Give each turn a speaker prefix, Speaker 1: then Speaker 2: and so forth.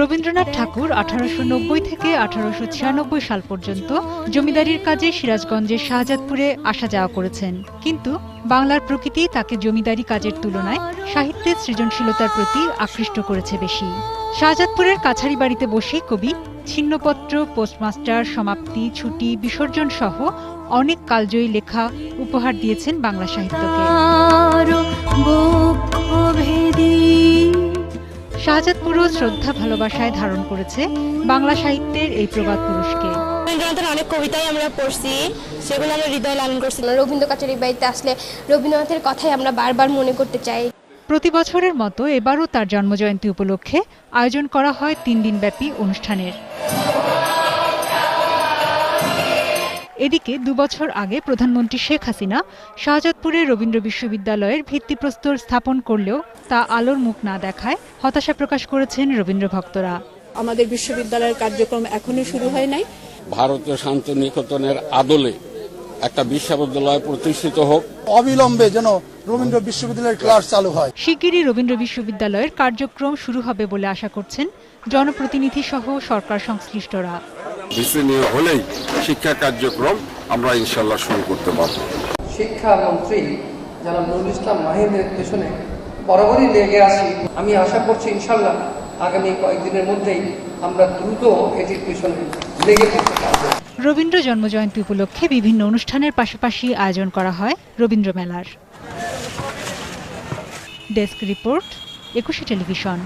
Speaker 1: রবীন্দ্রনাথ ঠাকুর 1890 থেকে 1896 সাল পর্যন্ত জমিদারির কাজে সিরাজগঞ্জের শাহজাদপুরে আসা যাওয়া করেছেন। কিন্তু বাংলার প্রকৃতি তাকে জমিদারি কাজের তুলনায় সাহিত্যের সৃজনশীলতার প্রতি আকৃষ্ট করেছে বেশি। শাহজাদপুরের কাছারি বাড়িতে বসে কবি ছিন্নপত্র, পোস্টমাস্টার, সমাপ্তি, ছুটি, বিসর্জন সহ অনেক কালজয়ী লেখা উপহার দিয়েছেন বাংলা সাহিত্যকে। শাহজাদপুরও শ্রদ্ধা ভালোবাসায় ধারণ করেছে বাংলা সাহিত্যের এই প্রবাদ পুরুষকে।
Speaker 2: রবীন্দ্রনাথের অনেক কবিতাই আমরা পড়ছি, সেগুলো আমরা হৃদয়ে লালন করছিলাম। রবীন্দ্র কাছারি বাড়িতে আসলে রবীন্দ্রনাথের কথাই আমরা বারবার মনে করতে চাই।
Speaker 1: প্রতি বছরের মতো এবারও তার জন্মজয়ন্তী উপলক্ষে আয়োজন করা হয় 3 দিনব্যাপী অনুষ্ঠানের। এদিকে 2 বছর আগে প্রধানমন্ত্রী শেখ হাসিনা শাহজাদপুরে রবীন্দ্র বিশ্ববিদ্যালয়ের ভিত্তিপ্রস্তর স্থাপন করলেও তা আলোর মুখ না দেখায় হতাশা প্রকাশ করেছেন রবীন্দ্র ভক্তরা।
Speaker 3: আমাদের বিশ্ববিদ্যালয়ের কার্যক্রম এখনই শুরু হয় নাই।
Speaker 4: ভারতীয় শান্তিনিকেতনের আদলে একটা বিশ্ববিদ্যালয় প্রতিষ্ঠিত হোক,
Speaker 5: অবিলম্বে যেন রবীন্দ্র বিশ্ববিদ্যালয়ের ক্লাস চালু হয়।
Speaker 1: শিগগিরই রবীন্দ্র বিশ্ববিদ্যালয়ের কার্যক্রম শুরু হবে বলে আশা করছেন জনপ্রতিনিধি সহ সরকার সংশ্লিষ্টরা।
Speaker 4: বিশ্বনীয় হলেই শিক্ষা কার্যক্রম আমরা ইনশাল্লাহ শুরু করতে পারব।
Speaker 6: শিক্ষামন্ত্রী জনাব নুরুল ইসলাম মাহিনের পেছনে বরাবরই লেগে আছি। আমি আশা করছি ইনশাল্লাহ আগামী কয়েকদিনের মধ্যেই আমরা দ্রুত এটির পেছনে লেগে পড়তে পারব।
Speaker 1: রবীন্দ্র জন্মজয়ন্তী উপলক্ষে বিভিন্ন অনুষ্ঠানের পাশাপাশি আয়োজন করা হয় রবীন্দ্র মেলার। Desk report, 21 television.